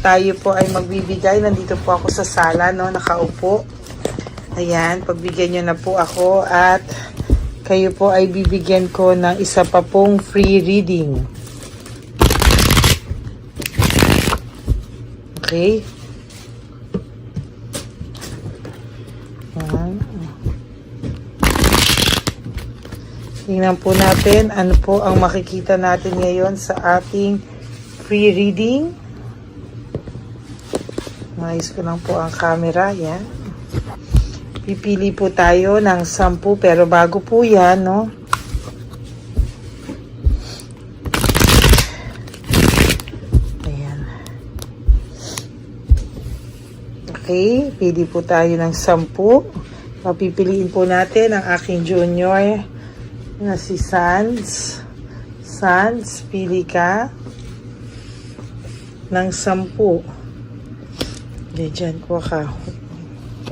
Tayo po ay magbibigay. Nandito po ako sa sala, no, nakaupo. Ayan, pagbigyan nyo na po ako at kayo po ay bibigyan ko ng isa pa pong free reading. Okay? Ayan. Tingnan po natin ano po ang makikita natin ngayon sa ating free reading. Maayos ko lang po ang camera. Yan. Pipili po tayo ng 10 pero bago po yan, no? Ayan. Okay. Pili po tayo ng 10. Papipiliin po natin ang aking junior na si Sans. Sans, pili ka ng 10. Diyan ko ka.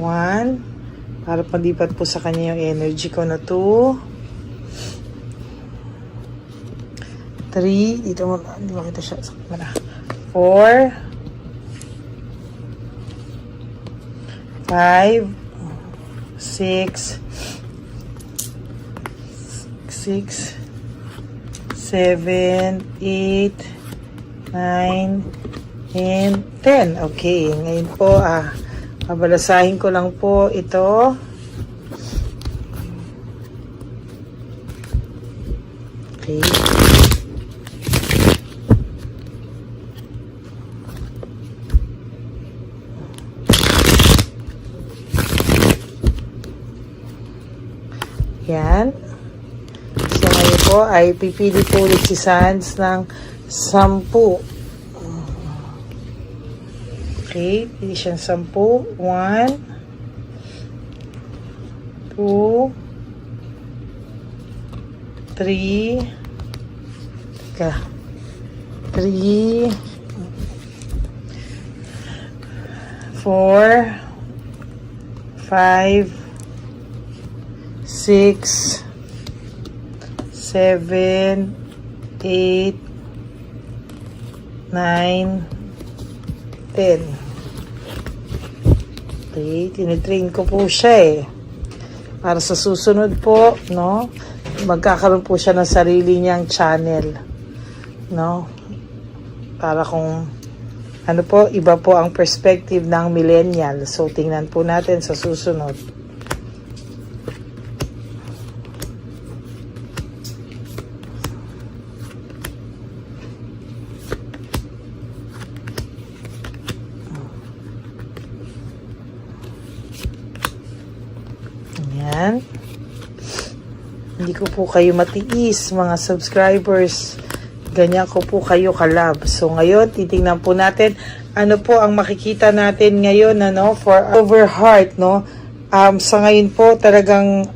1. Para palipat po sa kanya yung energy ko na 2. 3. Dito mo. Hindi makita siya sa camera. 4. 5. 6. 7. 8. 9. And 10. Okay, ngayon po babalasahin ko lang po ito. Okay. Yan. So ngayon po ay pipili po ulit si Sans ng 10. Okay, pili siyang 10. 1, 2, 3, 3, 4, 5, 6, 7, 8, 9, 10. Okay, tinitrain ko po siya para sa susunod po, no, magkakaroon po siya ng sarili niyang channel, no, para kung ano po, iba po ang perspective ng millennial. So, tingnan po natin sa susunod. Ayan. Hindi ko po kayo matiis, mga subscribers. Ganyan ko po kayo kalab. So, ngayon, titingnan po natin ano po ang makikita natin ngayon, ano, for over heart, no? Sa ngayon po, talagang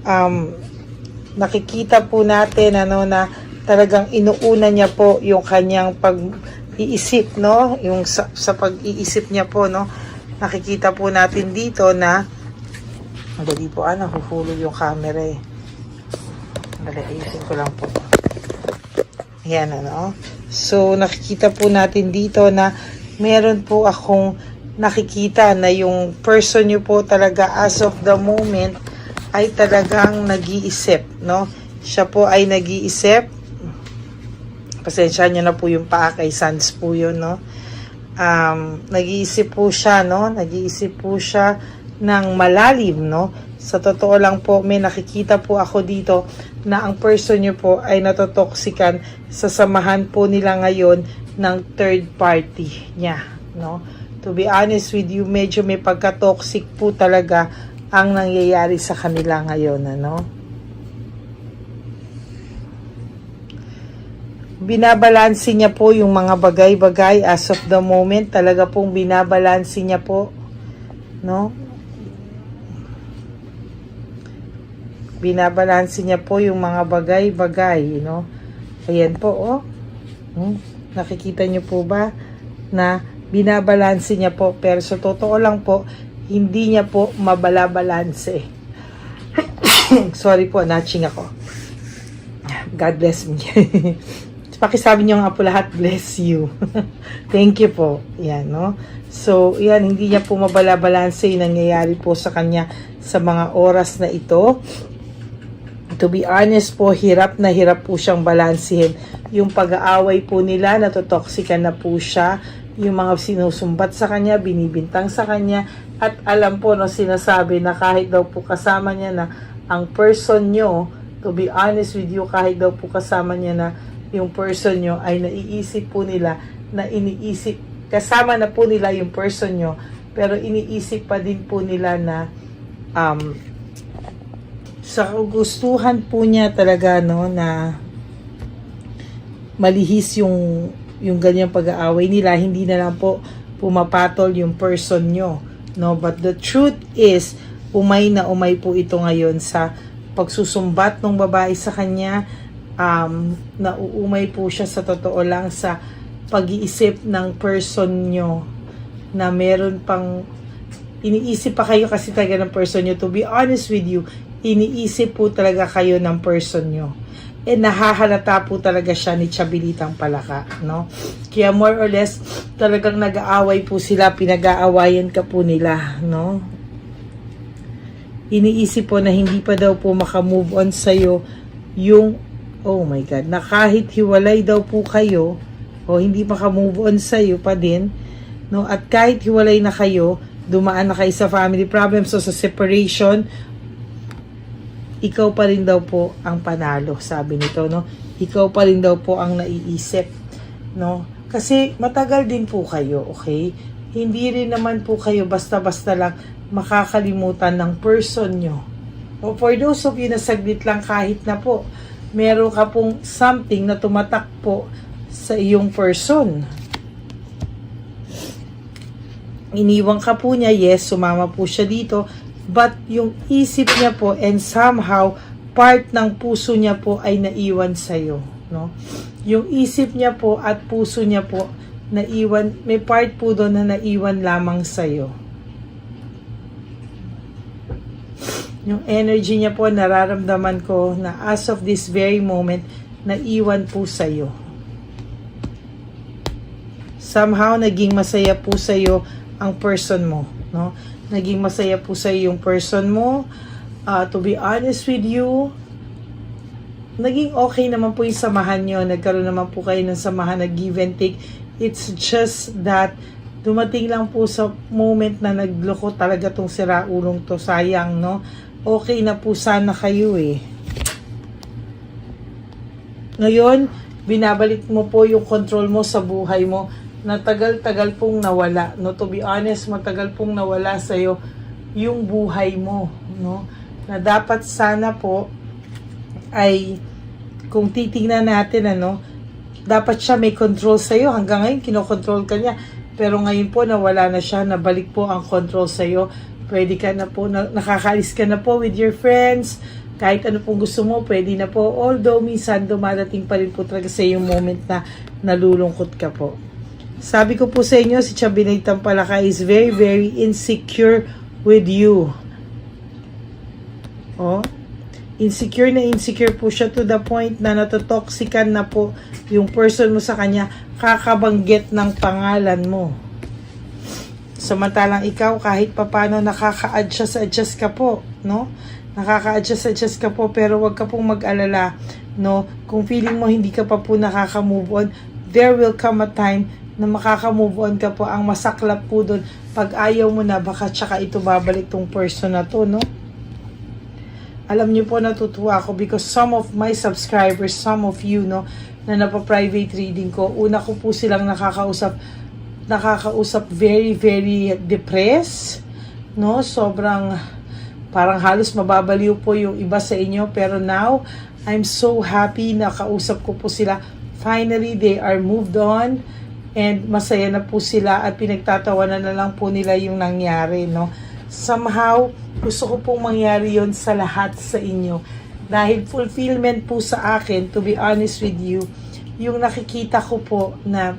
nakikita po natin, ano, na talagang inuuna niya po yung kanyang pag-iisip, no? Yung sa pag-iisip niya po, no? Nakikita po natin dito na madali po, nahuhulog yung camera ayusin ko lang po. Ayan, ano. So, nakikita po natin dito na meron po akong nakikita na yung person nyo po talaga as of the moment ay talagang nag-iisip, no? Siya po ay nag-iisip. Pasensya nyo na po yung paa kay Sans po yun, no? Nag-iisip po siya, no? Nag-iisip po siya ng malalim, no? Sa totoo lang po, may nakikita po ako dito na ang person nyo po ay natotoksikan sa samahan po nila ngayon ng third party niya, no? To be honest with you, medyo may pagka-toxic po talaga ang nangyayari sa kanila ngayon, ano? Binabalansi niya po yung mga bagay-bagay as of the moment. Talaga pong binabalansi niya po, no? Binabalansi niya po yung mga bagay-bagay, no? Ayan po, oh. Nakikita niyo po ba na binabalansi niya po, pero sa totoo lang po, hindi niya po mabalabalanse. Sorry po, natching ako. God bless me. pakisabi niyo nga po lahat, bless you. Thank you po. Yan, no? So, yan, hindi niya po mabala-balanse yung nangyayari po sa kanya sa mga oras na ito. To be honest po, hirap na hirap po siyang balansehin. Yung pag-aaway po nila, natotoxican na po siya. Yung mga sinusumbat sa kanya, binibintang sa kanya. At alam po, no, sinasabi na kahit daw po kasama niya na ang person nyo, to be honest with you, kahit daw po kasama niya na yung person nyo, ay naiisip po nila na iniisip, kasama na po nila yung person nyo, pero iniisip pa din po nila na sa gustuhan po niya talaga, no, na malihis yung ganyang pag-aaway nila, hindi na lang po pumapatol yung person nyo, no? But the truth is, umay na umay po ito ngayon sa pagsusumbat ng babae sa kanya. Nauumay po siya sa totoo lang sa pag-iisip ng person nyo na meron pang iniisip pa kayo kasi talaga ng person nyo. To be honest with you, iniisip po talaga kayo ng person nyo. Nahahalata po talaga siya ni Chabilitang Palaka, no? Kaya more or less, talagang nag-aaway po sila, pinag-aawayan ka po nila, no? Iniisip po na hindi pa daw po makamove on sa'yo yung, oh my God, na kahit hiwalay daw po kayo, o hindi makamove on sa'yo pa din, no? At kahit hiwalay na kayo, dumaan na kayo sa family problems o sa separation, ikaw pa rin daw po ang panalo, sabi nito, no? Ikaw pa rin daw po ang naiisip, no? Kasi matagal din po kayo, okay? Hindi rin naman po kayo basta-basta lang makakalimutan ng person nyo. O for those of you na saglit lang kahit na po, meron ka pong something na tumatak po sa iyong person. Iniwan ka po niya, yes, sumama po siya dito, but yung isip niya po and somehow part ng puso niya po ay naiwan sa'yo, no? Yung isip niya po at puso niya po naiwan, may part po doon na naiwan lamang sa'yo. Yung energy niya po, nararamdaman ko na as of this very moment, naiwan po sa'yo. Somehow, naging masaya po sa'yo ang person mo, no? Naging masaya po sa'yo yung person mo. To be honest with you, naging okay naman po yung samahan nyo. Nagkaroon naman po kayo ng samahan na give and take. It's just that, dumating lang po sa moment na nagloko talaga tong siraulong to. Sayang, no? Okay na po sana kayo eh. Ngayon, binabalik mo po yung control mo sa buhay mo na tagal-tagal pong nawala, no? To be honest, matagal pong nawala sa'yo yung buhay mo, no? Na dapat sana po ay, kung titingnan natin, ano, dapat siya may control sa'yo. Hanggang ngayon, kinokontrol ka niya. Pero ngayon po, nawala na siya, nabalik po ang control sa'yo. Pwede ka na po, nakakaalis ka na po with your friends. Kahit ano pong gusto mo, pwede na po. Although, minsan, dumadating pa rin po talaga sa yung moment na nalulungkot ka po. Sabi ko po sa inyo, si Chabilitang Palaka is very, very insecure with you. Oh, insecure na insecure po siya to the point na natotoxican na po yung person mo sa kanya, kakabanggit ng pangalan mo. Samantalang ikaw, kahit papano nakaka-adjust ka po, no? Nakaka-adjust ka po, pero wag ka pong mag-alala, no? Kung feeling mo hindi ka pa po nakaka-move on, there will come a time na makaka-move on ka po. Ang masaklap po doon, pag ayaw mo na, baka tsaka ito babalik tong person na to, no? Alam niyo po, natutuwa ako because some of my subscribers, some of you, no, na napa-private reading ko, una ko po silang nakakausap very, very depressed, no? Sobrang, parang halos mababaliw po yung iba sa inyo, pero now, I'm so happy na kausap ko po sila. Finally, they are moved on, and masaya na po sila at pinagtatawanan na lang po nila yung nangyari, no? Somehow, gusto ko pong mangyari yon sa lahat sa inyo. Dahil fulfillment po sa akin, to be honest with you, yung nakikita ko po na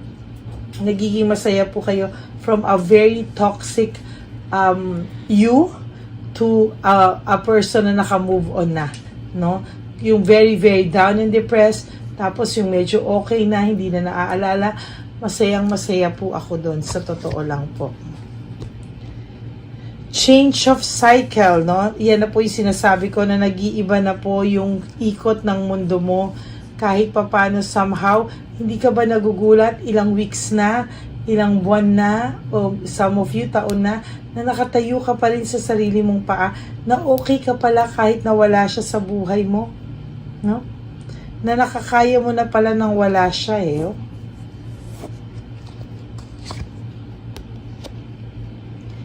nagiging masaya po kayo from a very toxic you to a person na naka-move on na, no? Yung very, very down and depressed, Tapos yung medyo okay na, hindi na naaalala, masayang masaya po ako doon, sa totoo lang po. Change of cycle, no? Yan na po yung sinasabi ko na nag-iiba na po yung ikot ng mundo mo. Kahit papano somehow, hindi ka ba nagugulat ilang weeks na, ilang buwan na, o some of you taon na nakatayo ka pa rin sa sarili mong paa, na okay ka pala kahit nawala siya sa buhay mo, no? Na nakakaya mo na pala nang wala siya oh.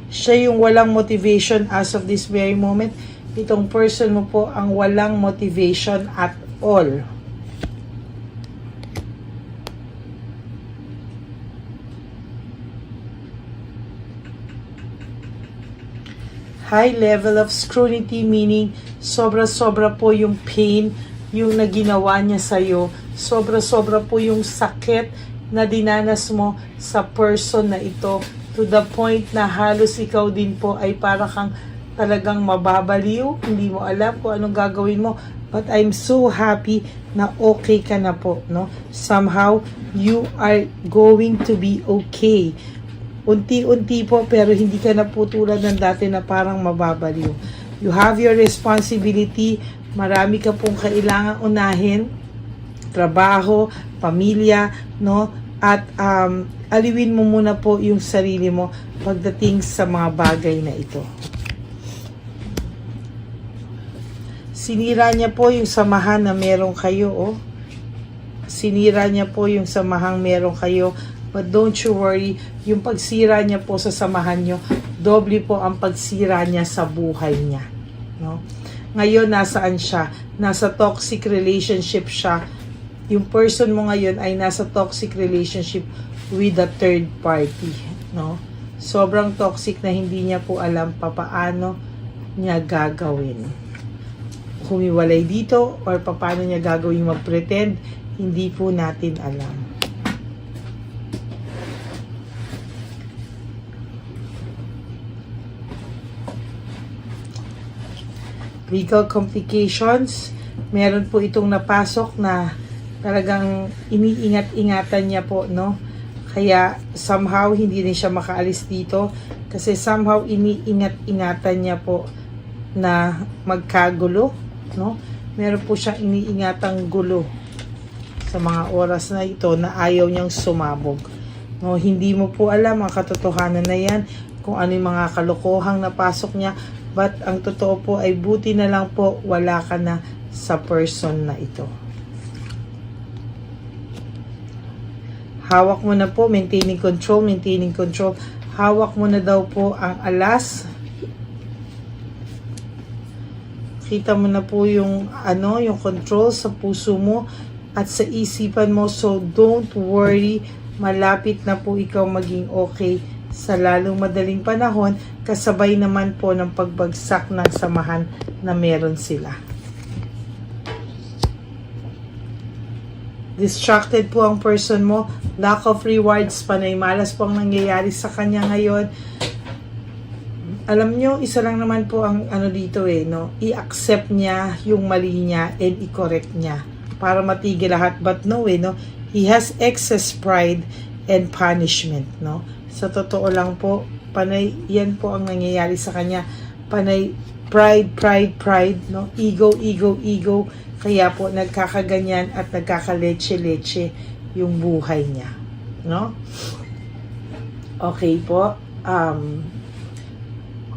Siya yung walang motivation as of this very moment. Itong person mo po ang walang motivation at all. High level of scrutiny, meaning sobra-sobra po yung pain yung naginawa niya sa'yo. Sobra-sobra po yung sakit na dinanas mo sa person na ito, to the point na halos ikaw din po ay para kang talagang mababaliw, hindi mo alam kung anong gagawin mo. But I'm so happy na okay ka na po, no? Somehow, you are going to be okay. Unti-unti po, pero hindi ka na po tulad ng dati na parang mababaliw. You have your responsibility. Marami ka pong kailangan unahin. Trabaho, pamilya, no? At aliwin mo muna po yung sarili mo pagdating sa mga bagay na ito. Sinira niya po yung samahan na meron kayo, oh. Sinira niya po yung samahang meron kayo. But don't you worry, yung pagsira niya po sa samahan nyo, doble po ang pagsira niya sa buhay niya, no? Ngayon, nasaan siya? Nasa toxic relationship siya. Yung person mo ngayon ay nasa toxic relationship with a third party, no? Sobrang toxic na hindi niya po alam papaano niya gagawin. Humiwalay dito or papaano niya gagawin mag-pretend, hindi po natin alam. Legal complications, meron po itong napasok na talagang iniingat-ingatan niya po, no? Kaya somehow hindi rin siya makaalis dito kasi somehow iniingat-ingatan niya po na magkagulo, no? Meron po siyang iniingatang gulo sa mga oras na ito na ayaw niyang sumabog, no? Hindi mo po alam ang katotohanan na yan, kung ano yung mga kalokohang napasok niya, but ang totoo po ay buti na lang po wala ka na sa person na ito. Hawak mo na po, maintaining control. Hawak mo na daw po ang alas. Kita mo na po yung yung control sa puso mo at sa isipan mo. So don't worry, malapit na po ikaw maging okay sa lalong madaling panahon, kasabay naman po ng pagbagsak ng samahan na meron sila. Distracted po ang person mo, lack of rewards, panay malas po ang nangyayari sa kanya ngayon. Alam nyo, isa lang naman po ang dito no? I-accept niya yung mali niya and i-correct niya para matigil lahat. But no no? He has excess pride and punishment, no? Sa totoo lang po, panay yan po ang nangyayari sa kanya. Panay pride, no? Ego. Kaya po nagkakaganyan at nagkakaleche-leche yung buhay niya, no? Okay po.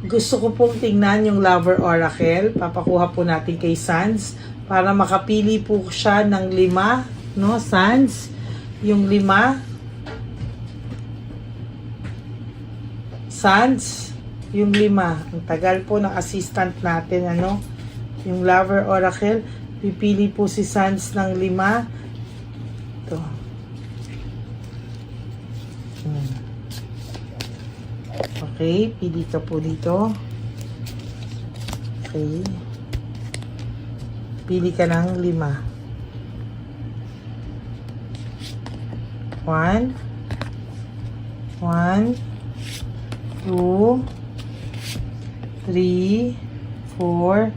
Gusto ko pong tingnan yung Lover Oracle. Papakuha po natin kay Sans para makapili po siya ng 5, no? Sans, yung 5. Sans, yung 5. Ang tagal po ng assistant natin, yung Lover Oracle. Pipili po si Sans ng 5. Ito. Okay, pili ka po dito. Okay. Pili ka ng 5. 1, 2, 3, 4,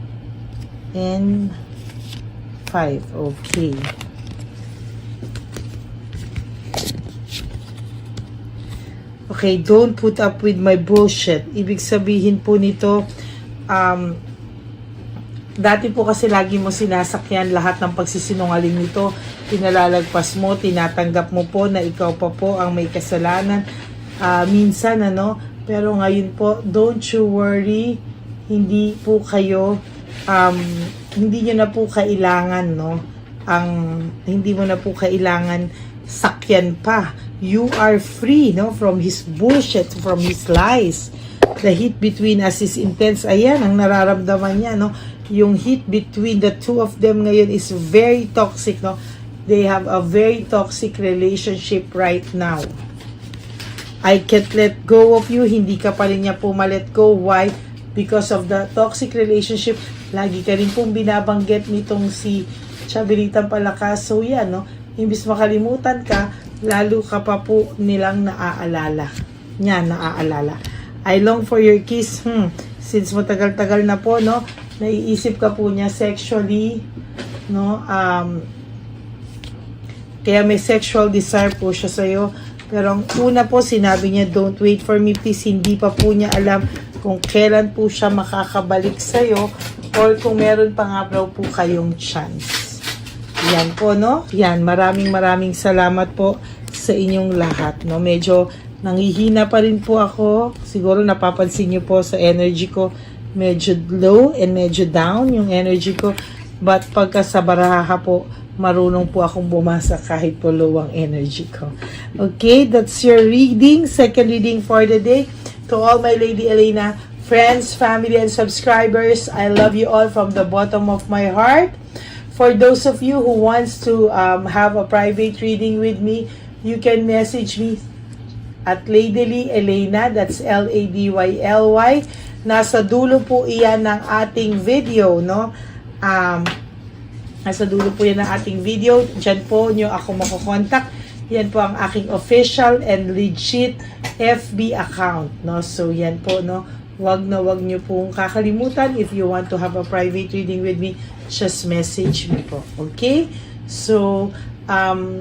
and 5. Okay. Okay, don't put up with my bullshit. Ibig sabihin po nito, dati po kasi lagi mo sinasakyan lahat ng pagsisinungaling nito. Pinalalagpas mo, tinatanggap mo po na ikaw pa po ang may kasalanan. Minsan, pero ngayon po, don't you worry, hindi po kayo, hindi nyo na po kailangan, hindi mo na po kailangan sakyan pa. You are free, from his bullshit, from his lies. The heat between us is intense. Ayan, ang nararamdaman niya, yung heat between the two of them ngayon is very toxic, They have a very toxic relationship right now. I can't let go of you. Hindi ka pa rin niya po ma-let go. Why? Because of the toxic relationship. Lagi ka rin pong binabanggit nitong si Chabelitang Palakas. So yan, imbis makalimutan ka, lalo ka pa po nilang naaalala. Yan, naaalala. I long for your kiss. Since matagal-tagal na po, naiisip ka po niya sexually, kaya may sexual desire po siya sa'yo. Pero ang una po, sinabi niya, don't wait for me, please. Hindi pa po niya alam kung kailan po siya makakabalik sa'yo or kung meron pa nga po kayong chance. Yan po, Yan, maraming salamat po sa inyong lahat, Medyo nanghihina pa rin po ako. Siguro napapansin niyo po sa energy ko, medyo low and medyo down yung energy ko. But pagka sa baraha po, marunong po akong bumasa kahit po low ang energy ko. Okay, that's your reading. Second reading for the day. To all my Lady Elena friends, family, and subscribers, I love you all from the bottom of my heart. For those of you who wants to have a private reading with me, you can message me at Ladyly Elena, that's Ladyly. Nasa dulo po iyan ng ating video, nasa dulo po yan ng ating video. Diyan po nyo ako makukontak. Yan po ang aking official and legit FB account, So yan po, wag nyo pong kakalimutan. If you want to have a private reading with me, just message me po. Okay? So,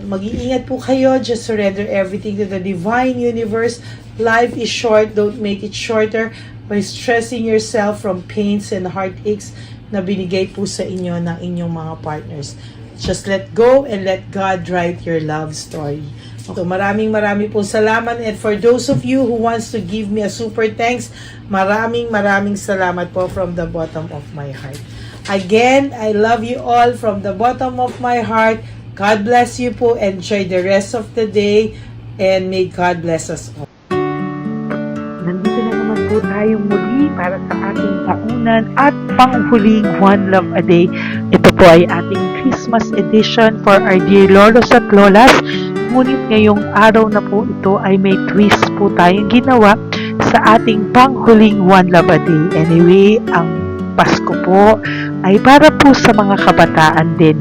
mag-iingat po kayo. Just surrender everything to the divine universe. Life is short. Don't make it shorter by stressing yourself from pains and heartaches na binigay po sa inyo ng inyong mga partners. Just let go and let God write your love story. So, maraming po salamat. And for those of you who wants to give me a super thanks, maraming salamat po from the bottom of my heart. Again, I love you all from the bottom of my heart. God bless you po. Enjoy the rest of the day. And may God bless us all. Nandito na naman po tayong muli para sa ating taunan at panghuling One Love a Day. Ito po ay ating Christmas edition for our dear Lolos at Lolas. Ngunit ngayong araw na po ito ay may twist po tayong ginawa sa ating panghuling One Love a Day. Anyway, ang Pasko po ay para po sa mga kabataan din,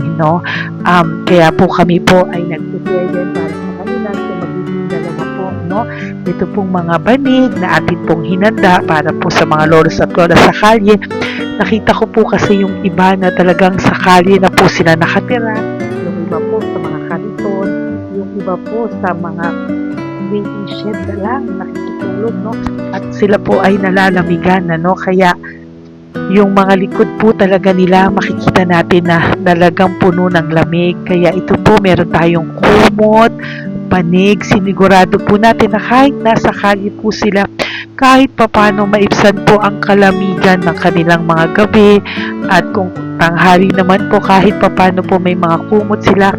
kaya po kami po ay nag-prepare din para sa kanila. So magiging dalawa po, ito pong mga banig na atin pong hinanda para po sa mga lolos at lolas sa kalye. Nakita ko po kasi yung iba na talagang sa kalye na po sila nakatira, yung iba po sa mga kariton, yung iba po sa mga waiting shed na lang nakikitulog, at sila po ay nalalamigan, kaya yung mga likod po talaga nila makikita natin na talagang puno ng lamig. Kaya ito po, meron tayong kumot, panig. Sinigurado po natin na kahit nasa kalye po sila, kahit papano maibsan po ang kalamigan ng kanilang mga gabi. At kung tanghali naman po, kahit papano po may mga kumot sila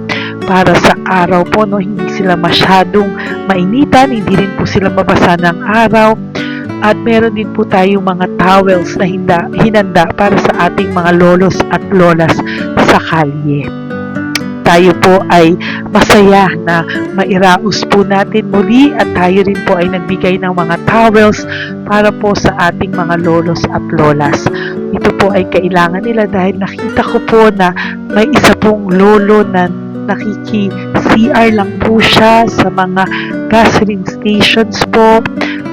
para sa araw po, hindi sila masyadong mainitan, hindi rin po sila mabasa ng araw. At meron din po tayong mga towels na hinanda para sa ating mga lolos at lolas sa kalye. Tayo po ay masaya na mairaos po natin muli at tayo rin po ay nagbigay ng mga towels para po sa ating mga lolos at lolas. Ito po ay kailangan nila dahil nakita ko po na may isa pong lolo na nakiki-CR lang po siya sa mga gasoline stations po.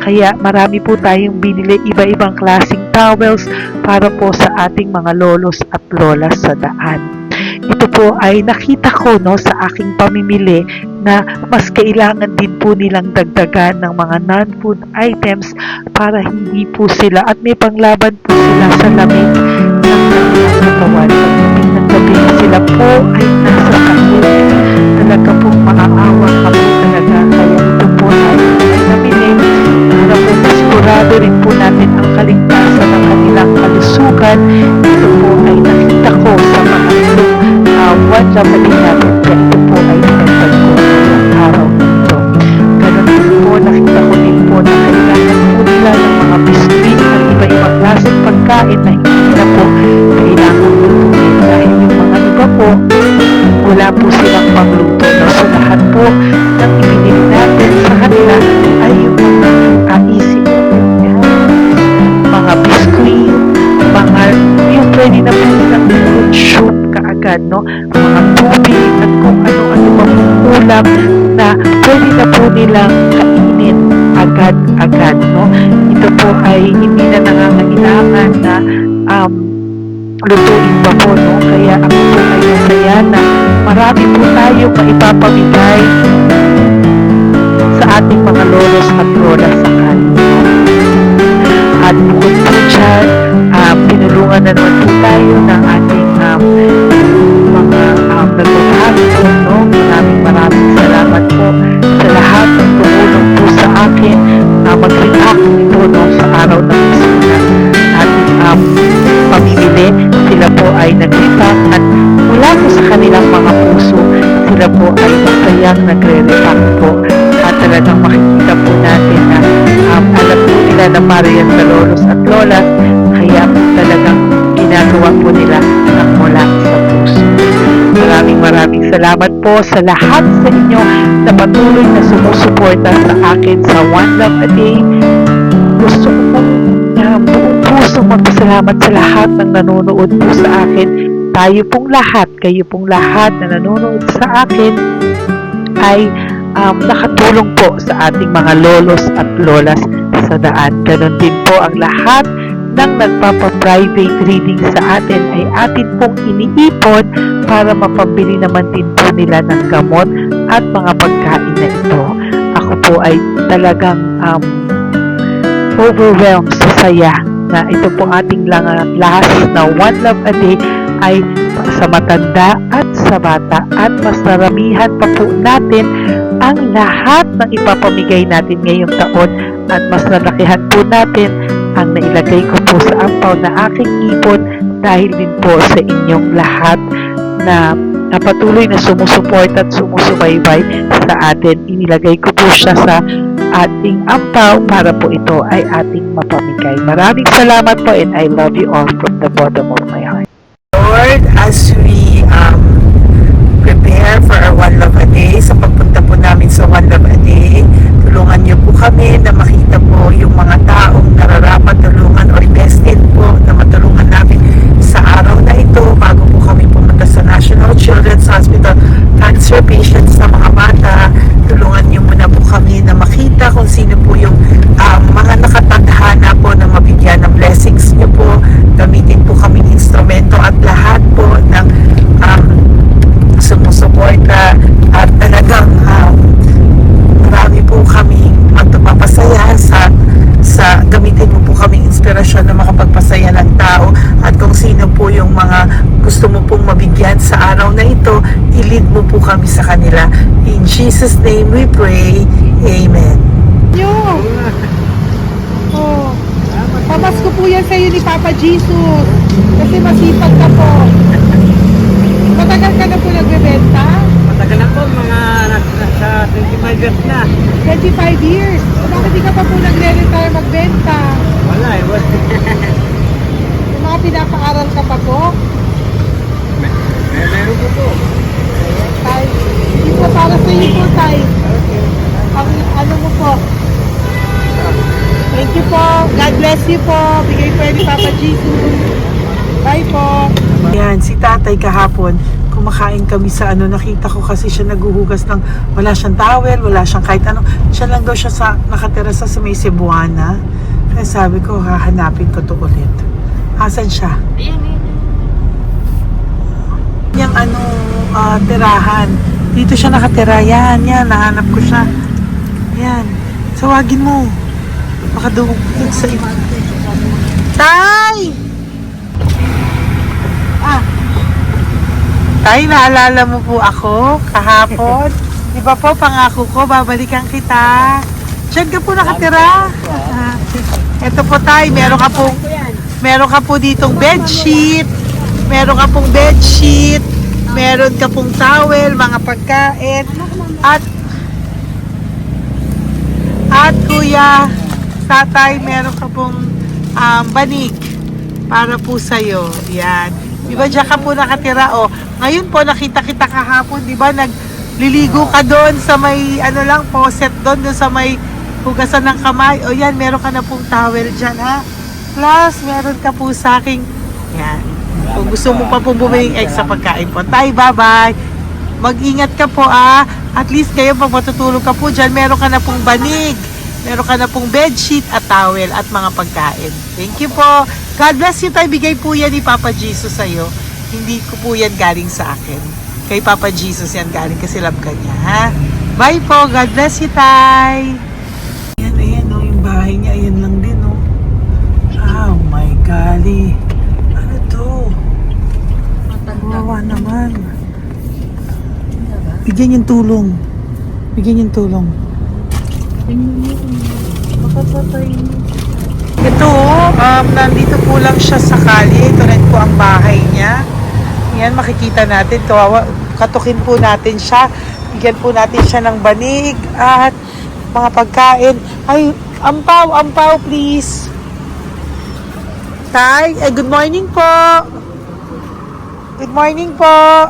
Kaya marami po tayong binili iba-ibang klaseng towels para po sa ating mga lolos at lolas sa daan. ito po ay nakita ko no sa aking pamimili na mas kailangan din po nilang dagdagan ng mga non-food items para hindi po sila at may panglaban po sila sa lamig ng kanilang katawan. Pagdating ng gabi sila po ay nasa sakit. Talaga pong maaawa ka po talaga. Kaya ito po ay namili para po masigurado rin po natin ang kaligtasan ng kanilang kalusugan. Ito po ay nakita ko sa mga one Japanese natin. Kaya ito po ay pinagpag ko ng araw nito. Ganun din po, nakita ko din po na kailangan po nila ng mga biskuit at iba-ibang klaseng pagkain na hindi na po kailangan lutuin. Dahil yung mga iba po, wala po silang pangluto. No? So lahat po ng ibinili natin sa kanila ay yung mga easy mga biskuit, mga yung pwede na po nilang consume kaagad, no? Mga tubig at kung ano-ano pang ulam na pwede na po nilang kainin agad-agad, no? Ito po ay hindi na nangangailangan na lutuin pa po, no? Kaya ako po ay masaya na marami po tayo maipapamigay sa ating mga lolos at lola sa kanila. At bukod po dyan, pinulungan na naman po tayo ng ating mga nagpapahapon, no? Maraming salamat po sa lahat ng tumulong po sa akin na mag-react ito, no? Sa araw ng Christmas ating pamimili. Sila po ay nag-react at mula po sa kanilang mga puso, sila po ay masayang nagre-react po. At talagang makikita po natin na alam po nila na pariyan sa lolos at lolas, kaya po talagang ginagawa po nila ng mula sa puso. Maraming salamat po sa lahat sa inyo na patuloy na sumusuporta sa akin sa One Love a Day. Gusto ko pong buong pusong magpasalamat sa lahat ng nanonood po sa akin. Tayo pong lahat, kayo pong lahat na nanonood sa akin ay nakatulong po sa ating mga lolos at lolas sa daan. Ganon din po ang lahat ng nagpapa-private reading sa atin ay atin pong iniipon para mapambili naman din po nila ng gamot at mga pagkain na ito. Ako po ay talagang overwhelmed sa saya na ito po ating last na One Love a Day ay sa matanda at sa bata at mas naramihan pa po natin ang lahat ng ipapamigay natin ngayong taon at mas nalakihan po natin ang nailagay ko po sa ampaw na aking ipon dahil din po sa inyong lahat na patuloy na sumusuporta at sumusubaybay sa atin. Inilagay ko po siya sa ating ampaw para po ito ay ating mapamigay. Maraming salamat po and I love you all from the bottom of my heart. Lord, as we prepare for our One Love a Day, sa pagpunta po namin sa One Love a Day, tulungan niyo po kami na makita po yung mga taong nararapat tulungan or destined po na matulungan namin sa araw na ito bago po kami pumunta sa National Children's Hospital. Cancer patients na mga bata, tulungan niyo muna po kami na makita kung sino po yung mga nakatadhana po na mabigyan ng blessings niyo po. Gamitin po kaming instrumento at lahat po ng sumusuporta at talagang marami po kaming magpapasaya sa gamitin mo po kaming inspirasyon na makapagpasaya ng tao at kung sino po yung mga gusto mo pong mabigyan sa araw na ito, i-lead mo po kami sa kanila. In Jesus' name we pray. Amen. Oh, pamasko po yan sa'yo ni Papa Jesus kasi masipag ka po. Matagal ka na po nagbebenta? Matagal na po, mga nasa 25 years na. 25 years. Bakit di ka pa po nagre-retire magbenta? Wala eh, wala. Yung mga pinapaaral ka pa po? Meron po po. Tay, hindi po para sa iyo po, Tay. Ang ano mo po? Thank you po. God bless you po. Bigay po yan ni Papa Jesus. Bye po. Yan, si tatay kahapon, kumakain kami sa nakita ko kasi siya naghuhugas ng, wala siyang towel, wala siyang kahit ano. Siya lang daw siya nakatira sa may Cebuana. Kaya sabi ko, hahanapin ko to ulit. Asan siya? Ayan, ayan. Yung tirahan. Dito siya nakatira. Yan, nahanap ko siya. Yan. Tawagin mo. Baka dumugtog sa iba. Tay! Tay, naalala mo po ako kahapon? Di ba po, pangako ko, babalikan kita. Diyan ka po nakatira. Ito po tay, meron ka po ditong bedsheet. Meron ka pong bedsheet. Meron ka pong towel, mga pagkain. At kuya, tatay, meron ka pong banig para po sa'yo. Yan. Di ba diyan ka po nakatira? O, ngayon po, nakita kita kahapon, di ba? Nagliligo ka doon sa may, faucet doon sa may hugasan ng kamay. O yan, meron ka na pong towel dyan, ha? Plus, meron ka po sa aking, yan. Kung gusto mo pa pong bumili extra pagkain po. Tay, bye-bye. Mag-ingat ka po, At least kayo, pag matutulog ka po dyan, meron ka na pong banig. Meron ka na pong bedsheet at towel at mga pagkain. Thank you po. God bless you, tay. Bigay po yan ni Papa Jesus sa'yo. Hindi ko po yan galing sa akin. Kay Papa Jesus yan galing kasi love ka niya, ha? Bye po. God bless you, tay. Ayan, yung bahay niya. Ayan lang din, Oh my golly. Ano to? Wawa naman. Bigyan yung tulong. Ito, nandito po lang siya sa kalye. Ito rin po ang bahay niya. Yan, makikita natin. Katukin po natin siya. Bigyan po natin siya ng banig at mga pagkain. Ay, ampaw, please. Tay, good morning po. Good morning po.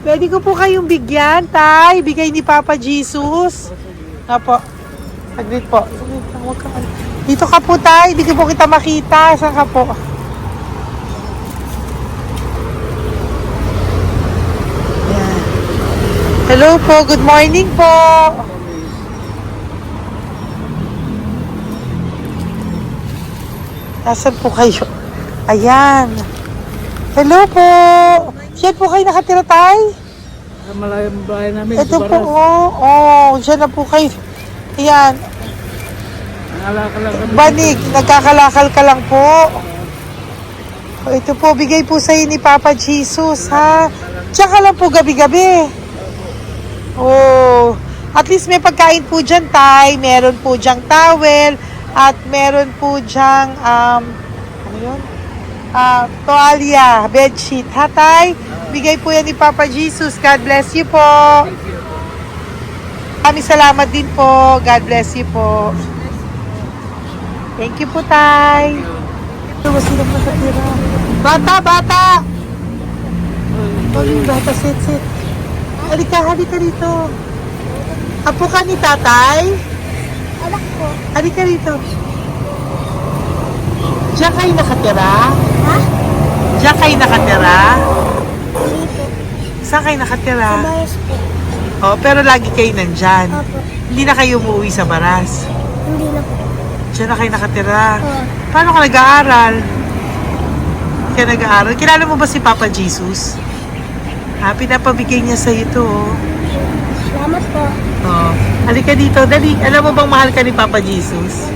Pwede ko po kayong bigyan, tay. Bigay ni Papa Jesus. Apo. Saglit po. Dito ka po, tay. Hindi po kita makita. Saan ka po? Yan. Hello po. Good morning po. Nasaan po kayo? Ayan. Hello po. Diyan po kayo nakatira, tay? Malayang bahay namin. Ito po, diyan na po kayo. Ayan. Banig, nagkakalakal ka lang po. Ito po, bigay po sa'yo ni Papa Jesus, ha? Tsaka lang po gabi-gabi. At least may pagkain po dyan, tay. Meron po dyang towel. At meron po dyang, toalya, bedsheet. Ha, tay? Bigay po yan ni Papa Jesus. God bless you po. Maraming salamat din po. God bless you po. Thank you po, tay. Ito, sino mo sa tira? Bata! Bata, sit. Halika rito. Apo ka ni tatay? Anak ko. Halika rito. Diyan kayo nakatira? Ha? Diyan kayo nakatira? Dito. Saan kayo nakatira? Bayas po. Pero lagi kayo nandyan. Opo. Hindi na kayo umuwi sa Baras. Hindi na po. Diyan na kayo nakatira. Oo. Paano ka nag-aaral? Kaya nag-aaral? Kilala mo ba si Papa Jesus? Pinapabigay niya sa ito. Salamat po. Halika dito. Dali. Alam mo bang mahal ka ni Papa Jesus?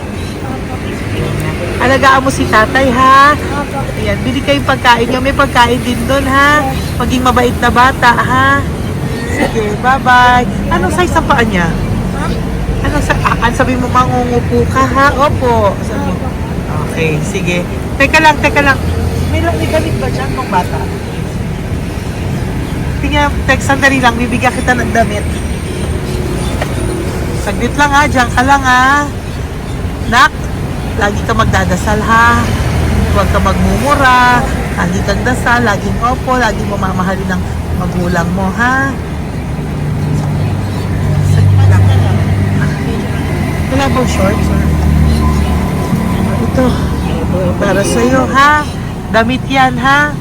Alagaan mo si tatay, ha? Opo. Ayan, bili kayong pagkain nyo. May pagkain din doon, ha? Maging mabait na bata, ha? Sige, bye-bye. Anong size ang paa niya? Ha? Sabi mo, mangungupo ka, ha? Opo. Sabi mo. Okay, sige. Teka lang. May gamit ba dyan ng bata? Tingnan, sandali lang. Bibigyan kita ng damit. Saglit lang, ha? Diyan ka lang, ha? Nak, lagi ka magdadasal, ha? Huwag ka magmumura. Lagi kang dasal. Laging opo. Laging mamamahalin ng magulang mo, ha? Saglit lang. Wala bang shorts? Ito. Para sa'yo, ha? Damit yan, ha?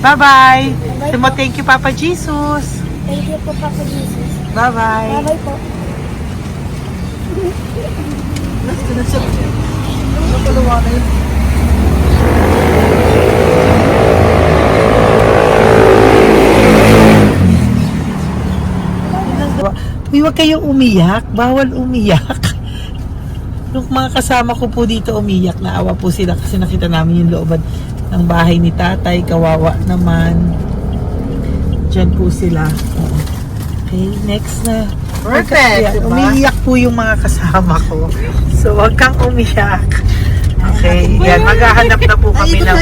Bye-bye. Sabi mo, thank you, Papa Jesus. Thank you po, Papa Jesus. Bye-bye. Bye-bye po. Huwag kayong umiyak. Bawal umiyak. Yung mga kasama ko po dito umiyak, naawa po sila kasi nakita namin yung looban ng bahay ni tatay. Kawawa naman. Diyan po sila. Okay, next na. Perfect, diba? Umiiyak po yung mga kasama ko. So, wag kang umiyak. Okay, yan. Maghahanap na po kami ng...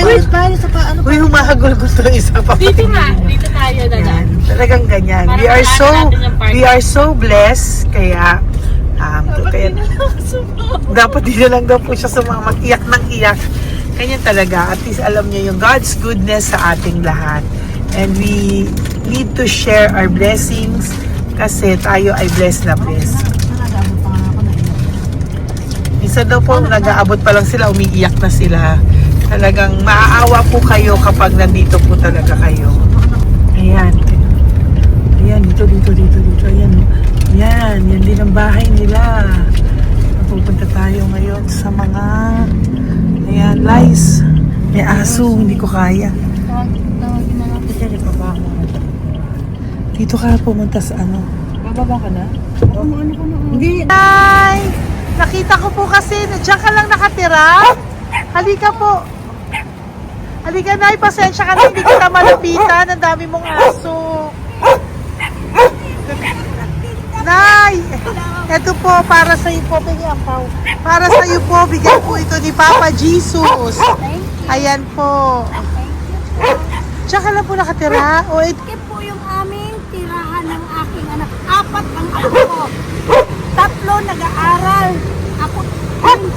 Uy, humahagol ko to isa pa. Dito tayo na lang. Talagang ganyan. Parang We are so blessed. Kaya, dapat dito lang daw po siya sumama. Iyak ng iyak. Kanya talaga. At least alam niya yung God's goodness sa ating lahat. And we need to share our blessings kasi tayo ay blessed na blessed. Isa daw po, nag-aabot pa lang sila, umiiyak na sila. Talagang maaawa po kayo kapag nandito po talaga kayo. Ayan. Ayan, dito. Ayan. Yan din ang bahay nila. Pupunta tayo ngayon sa mga ayan, lice. May aso, hindi ko kaya. Dito ka pumunta sa ano? Bababa ka na? Hindi. Hi! Nakita ko po kasi, diyan ka lang nakatira. Halika po. Halika na, pasensya ka na, hindi kita malapitan. Ang dami mong aso. Nay! Ito po, para sa iyo po, para sa iyo po, bigay po ito ni Papa Jesus. Ayan po. Diyan ka lang po nakatira. O, Ito po yung aming tirahan ng aking anak. 4 ang anak ko. 3 nag-aaral. Ako,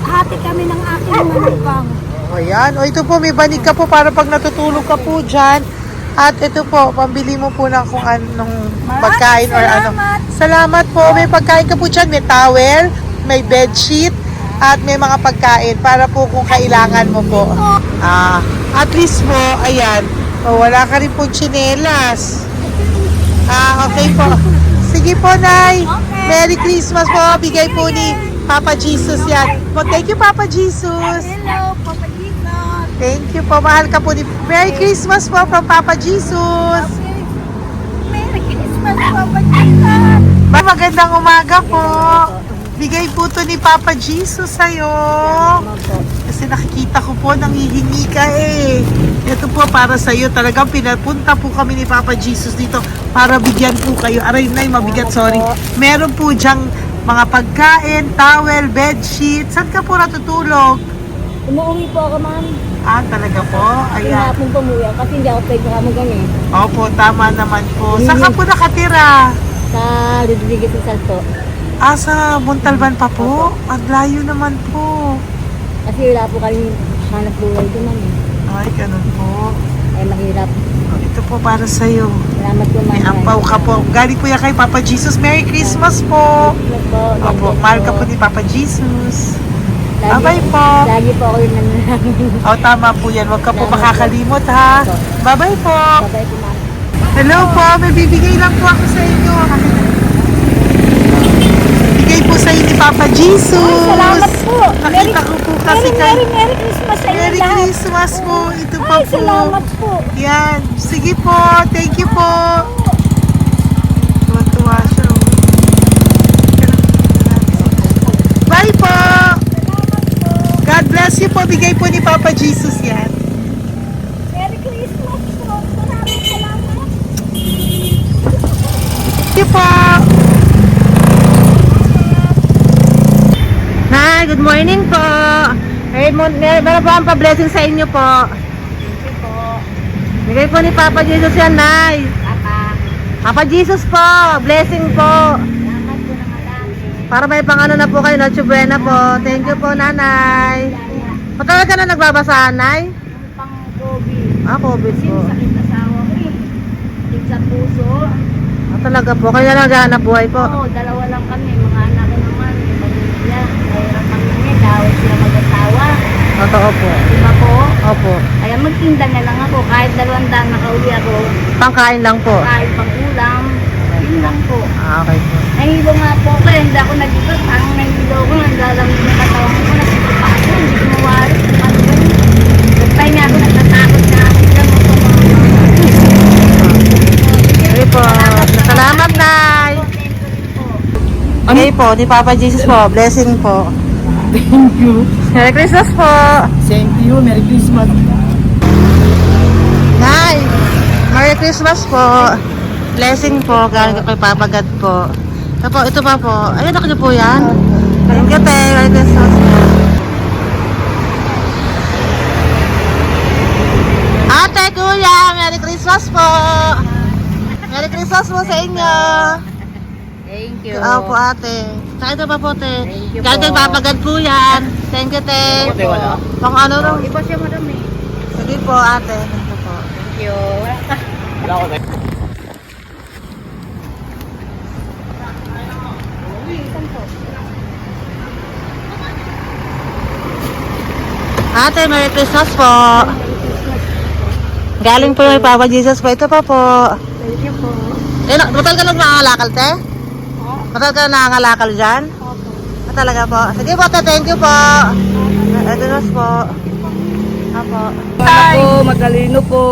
hati kami ng aking manugang. ayan. O, ito po, may banig ka po para pag natutulog ka po dyan. At ito po, pambili mo po ng kung anong pagkain or ano. Salamat po. May pagkain ka po dyan. May towel, may bedsheet, at may mga pagkain para po kung kailangan mo po. At least po, ayan. O, wala ka rin po tsinelas. Okay po. Sige po, Nay. Merry Christmas po. Bigay po ni Papa Jesus yan. Thank you, Papa Jesus. Hello, Papa Jesus. Thank you po. Mahal ka po ni... Merry Christmas po from Papa Jesus. Merry Christmas, Papa Jesus. Magandang umaga po. Bigay po to ni Papa Jesus sa'yo. Kasi nakikita ko po, nanghihingi ka eh. Ito po para sa'yo. Talagang pinapunta po kami ni Papa Jesus dito para bigyan po kayo. Aray, Nay, mabigat, sorry. Meron po dyang mga pagkain, towel, bedsheet. Saan ka po natutulog? Umuwi po ako, ma'am. Talaga po? Ayan. Pinapong pumuya kasi hindi ako pwede kamagan eh. Opo, tama naman po. Saan ka po nakatira? Sa Rodriguez ng Salto. Sa Montalban pa po? Ang layo naman po. Kasi wala po kami hanap buhay doon, ma'am. Ay, ganun po. Eh, mahirap. Ito po para sa'yo. Salamat po, ma'am. May ampaw ka po. Galing po yan kay Papa Jesus. Merry Christmas po. Opo, mahal ka po ni Papa Jesus. Bye-bye po. Lagi po ako yung nananangin. Tama po yan. Huwag ka po makakalimot ha. Bye-bye po. Babay po, ma'am. Hello po. May bibigay lang po ako sa inyo. Bigay po sa inyo ni Papa Jesus. Salamat po. Nakita ko po kasi kay... Merry Christmas sa inyo Merry lahat. Christmas po. Ito pa Ay, po. salamat po. Yan. Sige po. Thank you po. Tuwa-tuwa siya. Bye po. God bless you po. Bigay po ni Papa Jesus yan. Merry Christmas po. Maraming salamat. Thank you po. Hi, good morning po. Meron po ang pa-blessing sa inyo po. Thank you po. Bigay po ni Papa Jesus yan, Nay. Papa. Papa Jesus po. Blessing po. Salamat po ng marami. Para may pang ano na po kayo, Noche Buena po. Thank you po, Nanay. Matagal ka na nagbabasa, Nay? Pang COVID. COVID Kasi po. sakit na asawa ko eh. Sakit sa puso. Talaga po. Kaya naghahanap buhay po. Oo, 2 lang kami. Mga anak ko naman. Yung pamilya. Mahirap kami ngayon. Dahil sila mag-asawa. Totoo po. Diba po? Opo. Kaya magtinda na lang ako. Kahit 200 nakauwi ako. Pangkain lang po. Kahit pang ulam. Yun lang po. Okay po. Nahilo nga po ako. Hindi ako nag-ibat. Ang nahilo ko. Naglalamig na katawan ko. Nagsipa ako. Hindi ko mawari. Nagpay nga ako. Nagtatakot na ako. Sige po. Salamat, Nay. po, ni Papa Jesus po. Blessing po. Thank you. Merry Christmas po. Same to you. Merry Christmas. Nay, Merry Christmas po. Blessing po, galing kay Papa God po. Ito pa po. Ayun, ako niyo po yan. Thank you, te. Merry Christmas po. Ate, kuya, Merry Christmas po. Merry Christmas po sa inyo. Thank you. Opo, ate. Saka ito pa po, te. Thank you Galing kay po. Papa God po yan. Thank you, te. Ate, wala. Pang ano rin. Iba siya madami. Sige po, ate. Ito po. Thank you. Wala ko tayo. Ate, Merry Christmas po. Galing po kay Papa Jesus po. Ito pa po. Thank you po. Matal ka lang nangangalakal, te? Matal ka lang nangangalakal dyan? Talaga po. Sige po, te. Thank you po. Merry Christmas po. Apo. Ano po, matalino po.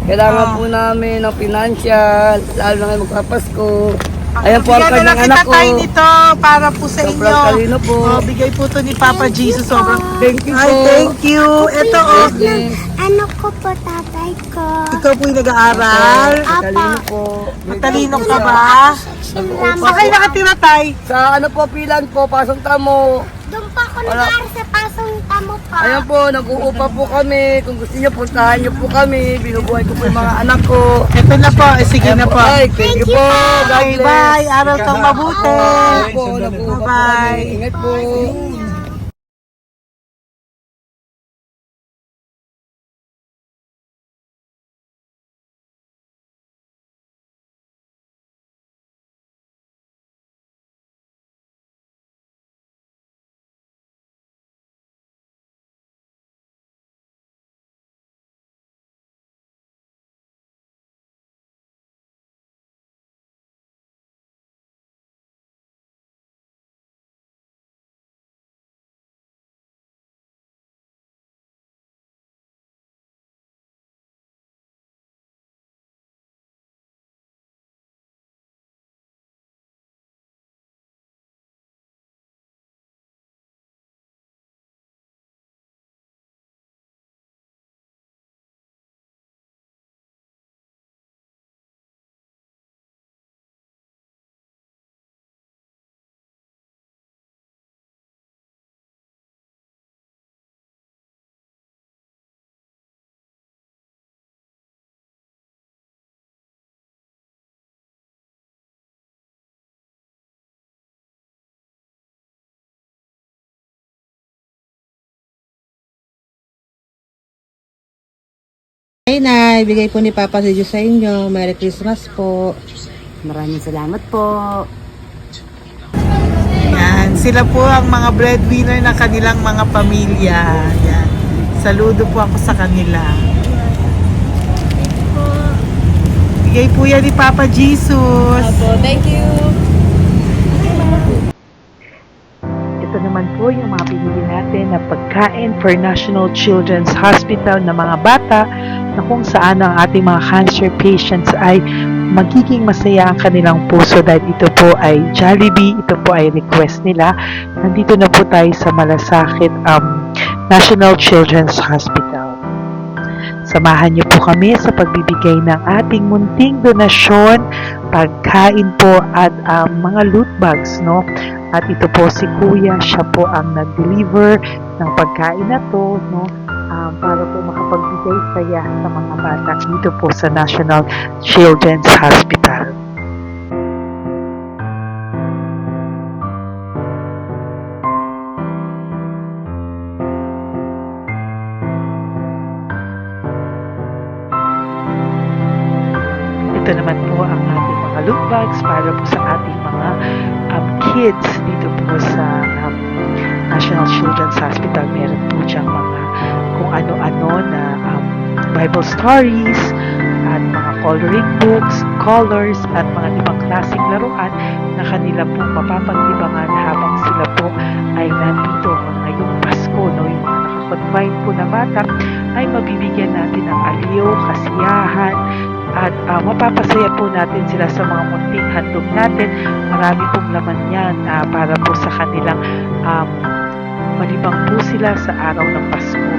Kailangan po namin ng financial, lalo na ngayon magpapasko. Ayan po ang Bigyan na lang kanyang anak kita ko. tayo nito para po sa inyo. Sobrang talino po. Bigay po to ni Papa Jesus. Sobrang Thank you Ay, po. thank you. Ito, Yes. Ano ko po, tatay ko? ikaw po yung nag-aaral. Matalino po. Matalino ka ba? Salamat. Saan kayo nakatira, tay? Sa ano po, pilan po, pasong tamo. Doon pa ako nag-aaral sa pasong tamo pa. Ayan po, nag-uupa po kami. Kung gusto niyo, puntahan niyo po kami. Binubuhay ko po yung mga anak ko. Ito na po. Sige na po. Ay, thank you po. God Bye, bless. bye. Aral kang mabuti. Ayan po, nag-uupa po Bye-bye. kami. Ingat po. Ay, Nay. Bigay po ni Papa Jesus sa inyo. Merry Christmas po. Maraming salamat po. Yan. Sila po ang mga breadwinner ng kanilang mga pamilya. Yan. Saludo po ako sa kanila. Bigay po yan ni Papa Jesus. Thank you. Ito naman po yung mga pinili natin na pagkain for National Children's Hospital na mga bata na kung saan ang ating mga cancer patients ay magiging masaya ang kanilang puso dahil ito po ay Jollibee, ito po ay request nila. Nandito na po tayo sa Malasakit National Children's Hospital. Samahan niyo po kami sa pagbibigay ng ating munting donasyon, pagkain po at mga loot bags, no? At ito po si Kuya, siya po ang nag-deliver ng pagkain na to, no? Para po makapagbigay saya sa mga bata dito po sa National Children's Hospital. Ito naman po ang ating mga loot bags para po sa ating mga kids dito po sa National Children's Hospital. Meron po diyang mga kung ano-ano na Bible stories at mga coloring books, colors at mga ibang klaseng laruan na kanila pong mapapag-ibangan habang sila po ay nandito ngayong Pasko, no? Yung mga nakakonfine po na bata ay mabibigyan natin ng aliw, kasiyahan, at mapapasaya po natin sila sa mga munting handog natin. Marami pong laman yan para po sa kanilang malibang po sila sa araw ng Pasko.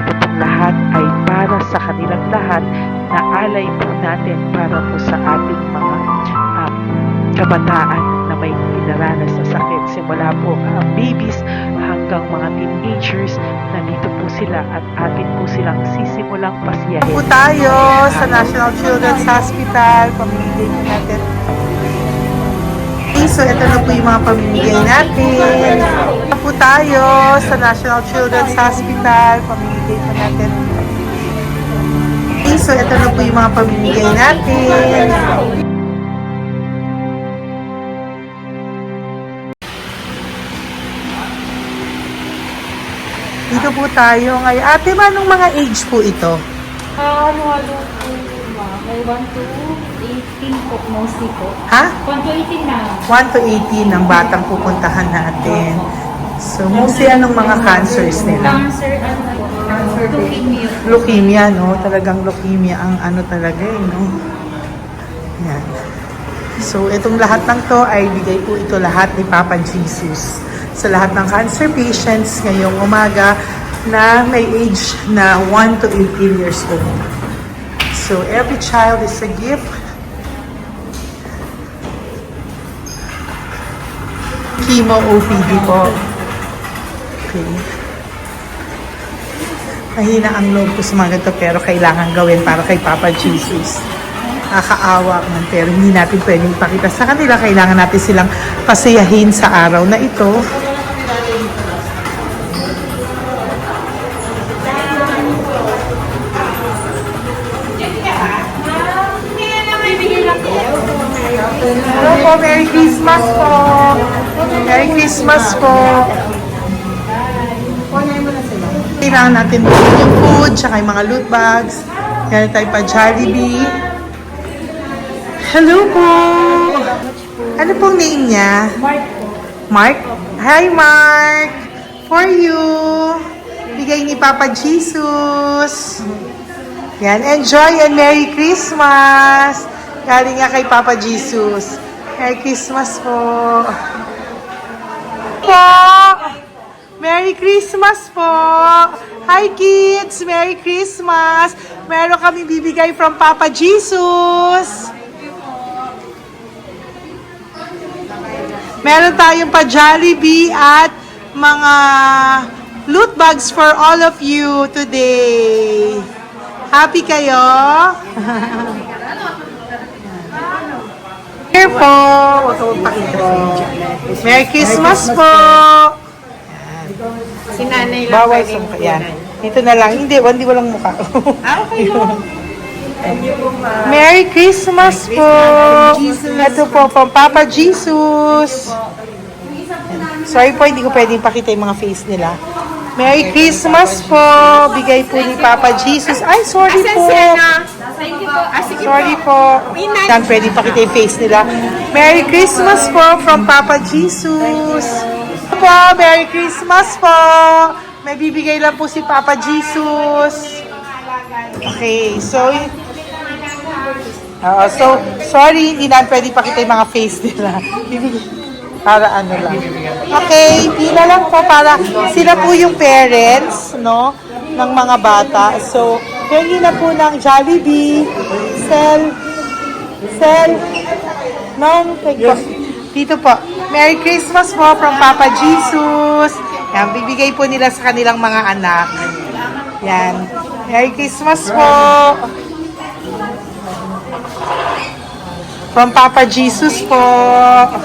Ito pong lahat ay para sa kanilang lahat na alay po natin para po sa ating mga kabataan na may pinaranas na sakit. Simula po babies hanggang mga teenagers, nandito po sila at atin po silang sisimulang pasiyahin. Po tayo sa National Children's Hospital. Pamimigay po natin. So, ito na po yung mga pamimigay natin. Po tayo sa National Children's Hospital. Pamimigay po natin. So, ito na po yung mga pamimigay natin. Dito po tayo ngayon. Ate, manong mga age po ito? Ano po, ma'am? May 1 to 18 po, mostly po. Ha? 1 to 18 na. 1 to 18 ang batang pupuntahan natin. So, mostly anong mga cancers nila? Cancer, ano po? Leukemia. Leukemia, no? Talagang leukemia ang ano talaga eh, no? Yan. So, itong lahat ng to ay bigay po ito lahat ni Papa Jesus sa lahat ng cancer patients ngayong umaga na may age na 1 to 18 years old. So, every child is a gift. Chemo OPD po. Okay. Mahina ang loob ko sa mga ganito pero kailangan gawin para kay Papa Jesus. Nakakaawa man pero hindi natin pwedeng ipakita sa kanila. Kailangan natin silang pasayahin sa araw na ito. Hello po, Merry Christmas po. Merry Christmas po. Kailangan natin bumili yung food, tsaka yung mga loot bags. Kaya tayo pa Jollibee. Hello po. Ano pong name niya? Mark. Mark? Hi, Mark. For you. Bigay ni Papa Jesus. Yan. Enjoy and Merry Christmas. Galing nga kay Papa Jesus. Merry Christmas po. Merry Christmas po! Hi kids! Merry Christmas! Meron kami bibigay from Papa Jesus! Meron tayong pa Jollibee at mga loot bags for all of you today. Happy kayo? Here po! Huwag ka magpakita sa inyo. Merry Christmas po! Si nanay lang Bawal pwedeng sa yan. Ito na lang. Hindi walang mukha. Okay po. Merry Christmas po! Ito po, from Papa Jesus. Sorry po, hindi ko pwedeng pakita yung mga face nila. Merry Christmas po! Bigay po ni Papa Jesus. Ay, sorry po! Thank you po. Sige Sorry po. Yan, pwedeng pakita yung face nila. Merry Christmas po from Papa Jesus. Po, Merry Christmas po! May bibigay lang po si Papa Jesus. Okay, so sorry, hindi na pwede pakita yung mga face nila. Para ano lang. Okay, pila lang po para sila po yung parents, no, ng mga bata. So, hingi na po ng Jollibee, Sel, Ma'am, dito po. Merry Christmas po from Papa Jesus. Yan, bibigay po nila sa kanilang mga anak. Yan. Merry Christmas po. From Papa Jesus po.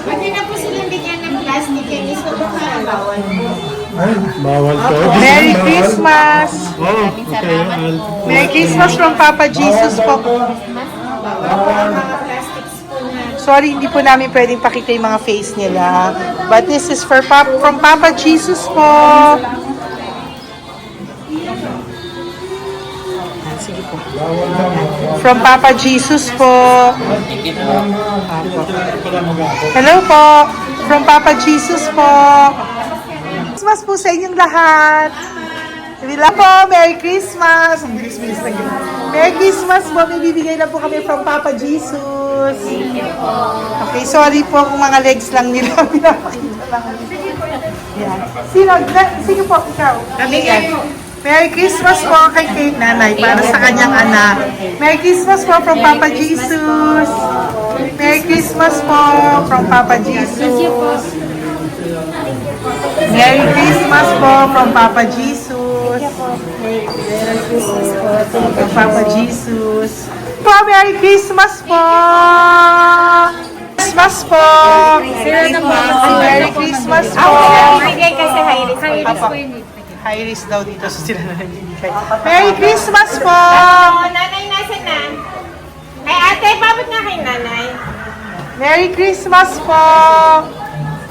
Pwede na po silang bigyan ng plastic and iso po para bawal po. Bawal to. Merry Christmas. Oh, okay. Merry Christmas from Papa Jesus po. Sorry, hindi po namin pwedeng pakita yung mga face nila. But this is for from Papa Jesus po. Sige po. From Papa Jesus po. Hello po. From Papa Jesus po. Christmas po sa inyong lahat. Wala po, Merry Christmas! Ang bilis-bilis na yun. Merry Christmas po, may bibigay na po kami from Papa Jesus. Okay, sorry po kung mga legs lang nila pinapakita lang. Yan. Sino po, ikaw? Yan. Merry Christmas po kay Nanay para sa kanyang anak. Merry Christmas po from Papa Jesus. Merry Christmas po from Papa Jesus. Merry Christmas po from Papa Jesus. Merry Christmas po from Papa Jesus. Po, Merry Christmas po. Christmas po. Merry Christmas po. Bigay kasi high-risk. High-risk daw dito so sila na nagbibigay. Merry Christmas po. Nanay, nasa na? Ay, ate, babot nga kay nanay. Merry Christmas po.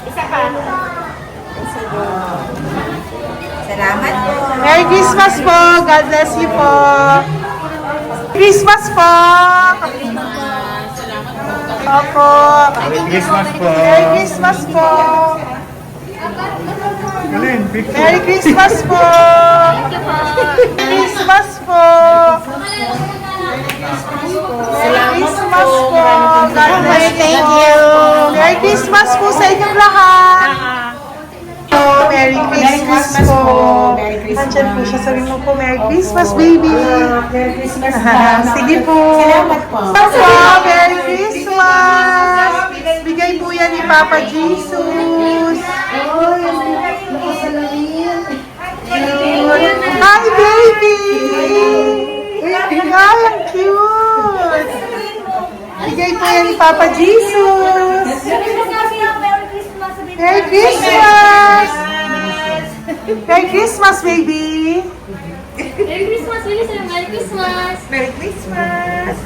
Isa pa. Salamat po. Merry Christmas po. God bless you po. Christmas po. Opo. Merry Christmas po. Merry Christmas po. Alin, picture. Merry Christmas po. Christmas po. Merry Christmas po. God bless you. Merry Christmas po sa inyong lahat. Merry Christmas po. Nandiyan po siya. Sabi mo po, Merry Christmas, baby. Merry Christmas. Sige po. Salamat po. Merry Christmas. Bigay po yan ni Papa Jesus. Hi, baby! Hi, ang cute! Bigay po yan ni Papa Jesus. Merry Christmas! Merry Christmas, baby! Merry Christmas, Melissa! Merry Christmas! Merry Christmas!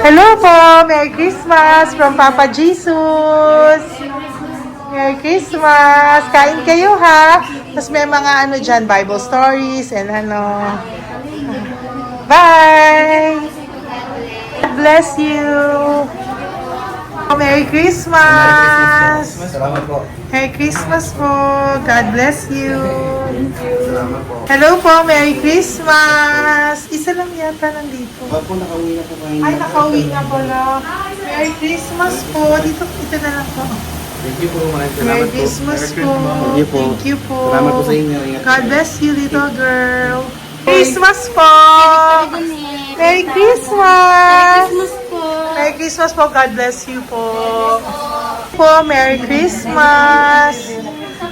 Hello po! Merry Christmas from Papa Jesus! Merry Christmas! Kain kayo ha! Tapos may mga ano dyan, Bible stories and ano. Bye! God bless you! Merry Christmas! Salamat po. Merry Christmas po! God bless you! Hello po! Merry Christmas! Isa lang yata nandito. Opo, nakauwi na po kayo. Ay, nakauwi na pala. Merry Christmas po! Dito na lang po. Thank you po, maraming salamat Merry po. Christmas po! Thank you po. Thank you po! Salamat po sa inyo. Ingat God bless you, little girl! Christmas po! Merry Christmas! Merry Christmas po! God bless you po! Merry Christmas!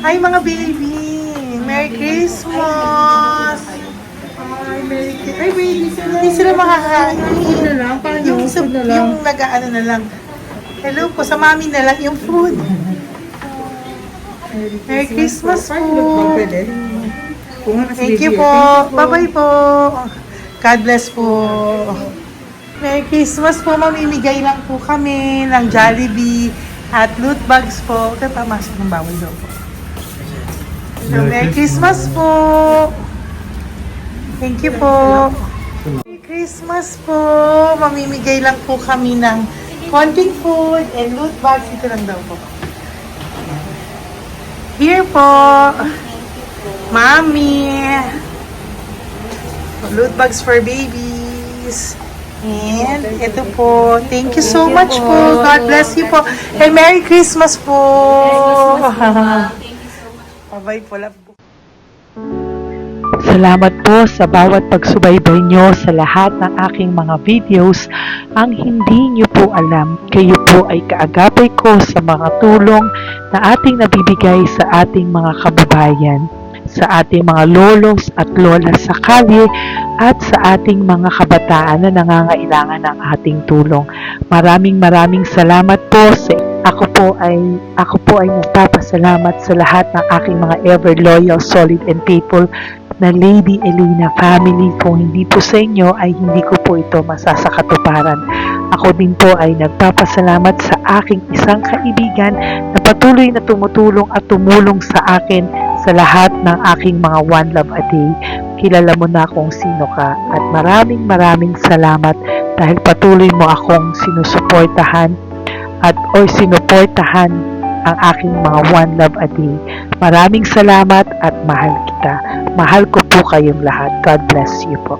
Ay, mga baby! Merry Christmas! Ay, Merry Christmas! Ay, baby sila! Hindi sila makakain. Yung nag-ano na lang. Hello po, sa mami na lang yung food. Merry Christmas po! Thank you po! Bye-bye po! God bless po! Merry Christmas po! Mamimigay lang po kami ng Jollibee at loot bags po. Tamas ng bawal daw po. So, Merry Christmas po! Thank you po! Merry Christmas po! Mamimigay lang po kami ng konting food and loot bags. Ito lang daw po. Here po! Mommy! Loot bags for babies. And ito po. Thank you so much po. God bless you po. And Merry Christmas po. Bye-bye po. Love po. Salamat po sa bawat pagsubaybay nyo sa lahat ng aking mga videos. Ang hindi nyo po alam, kayo po ay kaagapay ko sa mga tulong na ating nabibigay sa ating mga kababayan, sa ating mga lolos at lola sa kalye, at sa ating mga kabataan na nangangailangan ng ating tulong. Maraming salamat po sa ako po ay nagpapasalamat sa lahat ng aking mga ever loyal, solid and faithful na Lady Elena family. Kung hindi po sa inyo ay hindi ko po ito masasakatuparan. Ako din po ay nagpapasalamat sa aking isang kaibigan na patuloy na tumutulong at tumulong sa akin sa lahat ng aking mga One Love a Day. Kilala mo na kung sino ka at maraming salamat dahil patuloy mo akong sinusuportahan at sinuportahan ang aking mga One Love a Day. Maraming salamat at mahal kita. Mahal ko po kayong lahat. God bless you po.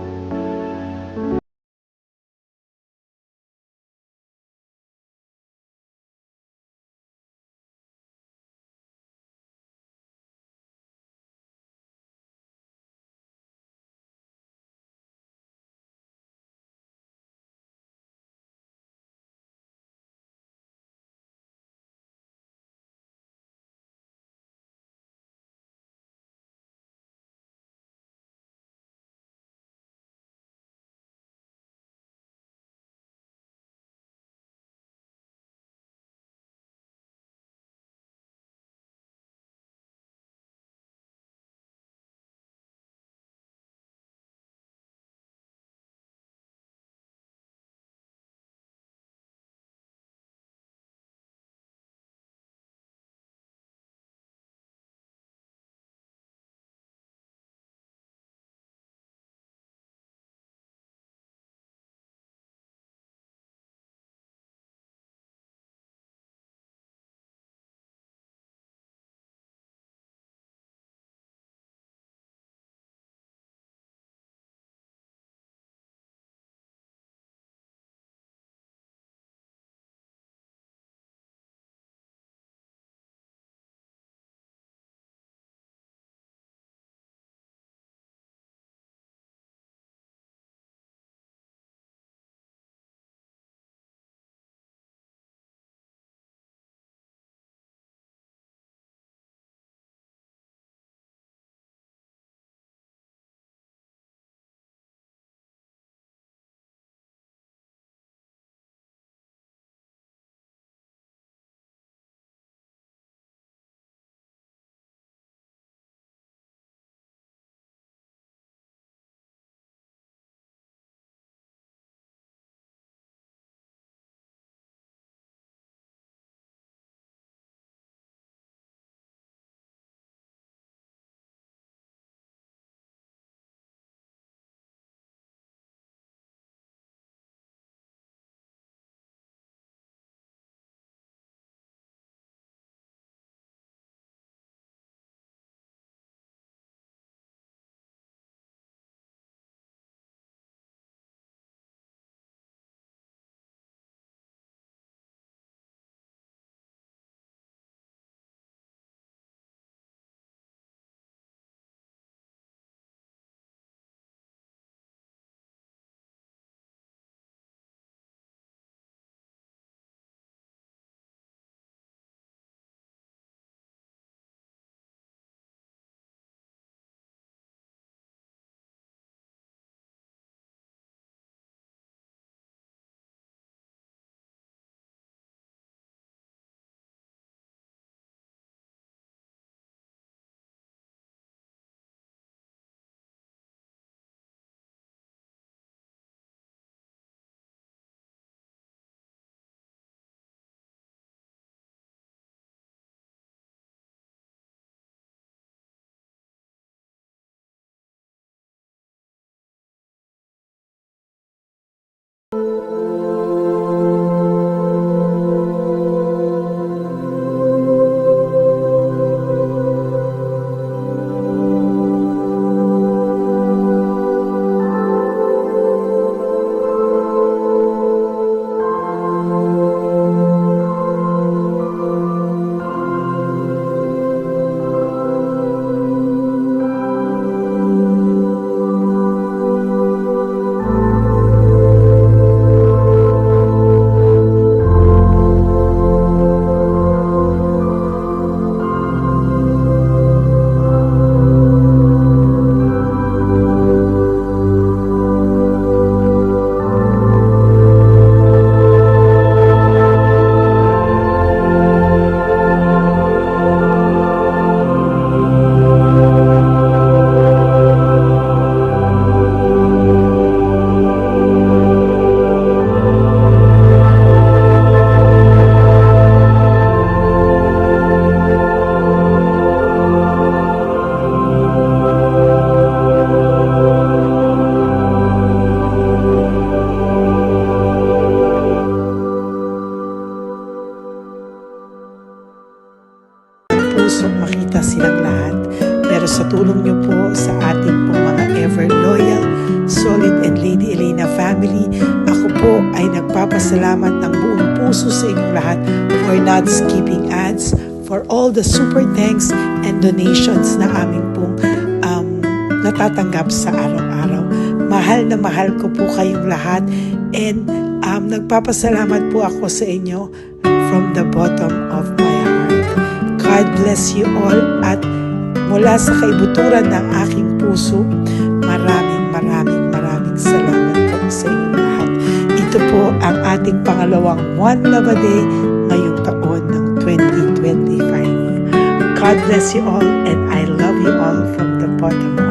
nagpapasalamat ng buong puso sa inyong lahat for not skipping ads, for all the super thanks and donations na aming pong natatanggap sa araw-araw. Mahal na mahal ko po kayong lahat, and nagpapasalamat po ako sa inyo from the bottom of my heart. God bless you all, at mula sa kaibuturan ng aking puso, maraming salamat po sa inyong lahat. Ito po ang ating pangalawang One Love a Day ngayong taon ng 2025. God bless you all, and I love you all from the bottom of